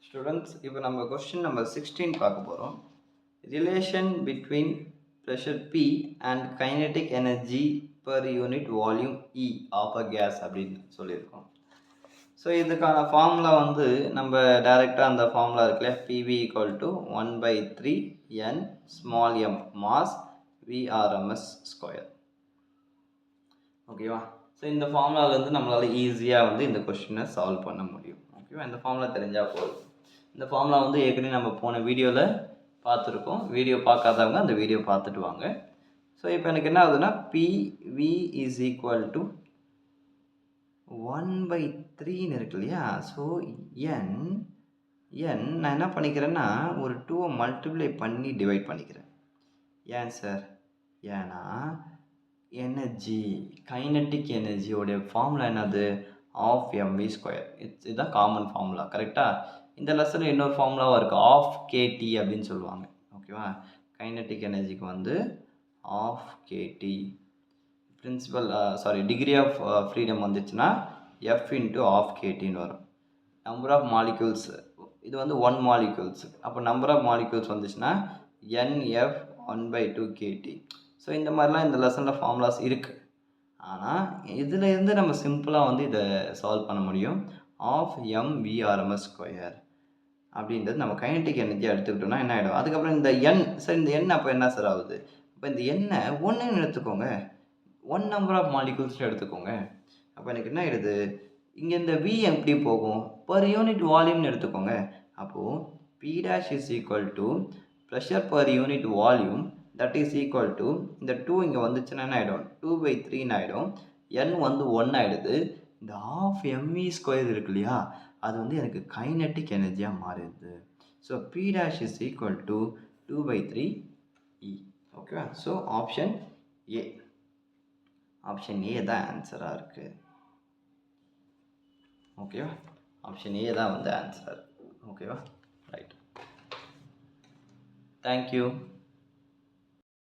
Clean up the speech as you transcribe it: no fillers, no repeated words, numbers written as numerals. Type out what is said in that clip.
Students, இப்போ நம்ம question number 16 பார்க்க போகிறோம். Relation between pressure P and kinetic energy per unit volume E of a gas அப்படின்னு சொல்லியிருக்கோம். ஸோ இதுக்கான ஃபார்முலா வந்து நம்ம டைரெக்டாக அந்த ஃபார்முலா இருக்குல்ல, PV equal to 1/3 N small m mass Vrms square. ஓகேவா? ஸோ இந்த ஃபார்முலாவிலேருந்து நம்மளால் ஈஸியாக வந்து இந்த கொஸ்டினை சால்வ் பண்ண முடியும். ஓகேவா? இந்த ஃபார்முலா தெரிஞ்சால் போதும். இந்த ஃபார்முலா வந்து ஏற்கனவே நம்ம போன வீடியோவில் பார்த்துருக்கோம். வீடியோ பார்க்காதவங்க அந்த வீடியோ பார்த்துட்டு வாங்க. ஸோ இப்போ எனக்கு என்ன ஆகுதுன்னா, PV இஸ் ஈக்குவல் டு 1/3ன்னு இருக்கு இல்லையா? ஸோ N நான் என்ன பண்ணிக்கிறேன்னா, ஒரு 2 மல்டிப்ளை பண்ணி டிவைட் பண்ணிக்கிறேன். ஏன் சார்? ஏன்னா எனர்ஜி, கைனட்டிக் எனர்ஜியோடைய ஃபார்முலா என்னது? Half mv square. இதுதான் காமன் ஃபார்முலா. கரெக்டாக? இந்த லெசனில் இன்னொரு ஃபார்முலாவும் இருக்குது, ஆஃப் கேடி அப்படின்னு சொல்லுவாங்க. ஓகேவா? கைனட்டிக் எனர்ஜிக்கு வந்து half KT degree of freedom வந்துச்சுன்னா எஃப் இன்ட்டு ஆஃப் கேட்டின்னு வரும். நம்பர் ஆஃப் மாலிக்யூல்ஸ், இது வந்து 1 மாலிக்யூல்ஸ். அப்போ நம்பர் ஆஃப் மாலிக்யூல்ஸ் வந்துச்சுன்னா NF 1/2 KT. ஸோ இந்த மாதிரிலாம் இந்த லெசனில் ஃபார்முலாஸ் இருக்குது. ஆனால் இதில் இருந்து நம்ம சிம்பிளாக வந்து இதை சால்வ் பண்ண முடியும். ஆஃப் mvrms ஸ்கொயர் அப்படின்றது நம்ம கைனட்டிக் எனர்ஜியாக எடுத்துக்கிட்டோம்னா என்ன ஆகிடும்? அதுக்கப்புறம் இந்த எண், சார் இந்த எண் அப்போ என்ன சார் ஆகுது? அப்போ இந்த எண்ணை ஒன்றுன்னு எடுத்துக்கோங்க, 1 நம்பர் ஆஃப் மாலிகூல்ஸில் எடுத்துக்கோங்க. அப்போ எனக்கு என்ன ஆகிடுது? இங்கே இந்த V எப்படி போகும்? பர் யூனிட் வால்யூம்னு எடுத்துக்கோங்க. அப்போது P dash is equal to pressure per unit volume, that is equal to இந்த 2 இங்கே வந்துச்சுன்னா என்ன ஆகிடும்? 2/3 ஆகிடும். N வந்து 1 ஆகிடுது. இந்த ஆஃப் mv ஸ்கொயர் இருக்கு இல்லையா, அது வந்து எனக்கு கைனட்டிக் எனர்ஜியாக மாறிடுது. So P dash is equal to 2/3 E. ஓகேவா? ஸோ ஆப்ஷன் ஏ தான் ஆன்சராக இருக்குது. ஓகேவா? ஆப்ஷன் ஏ தான் வந்து ஆன்சர். ஓகேவா? ரைட். தேங்க்யூ.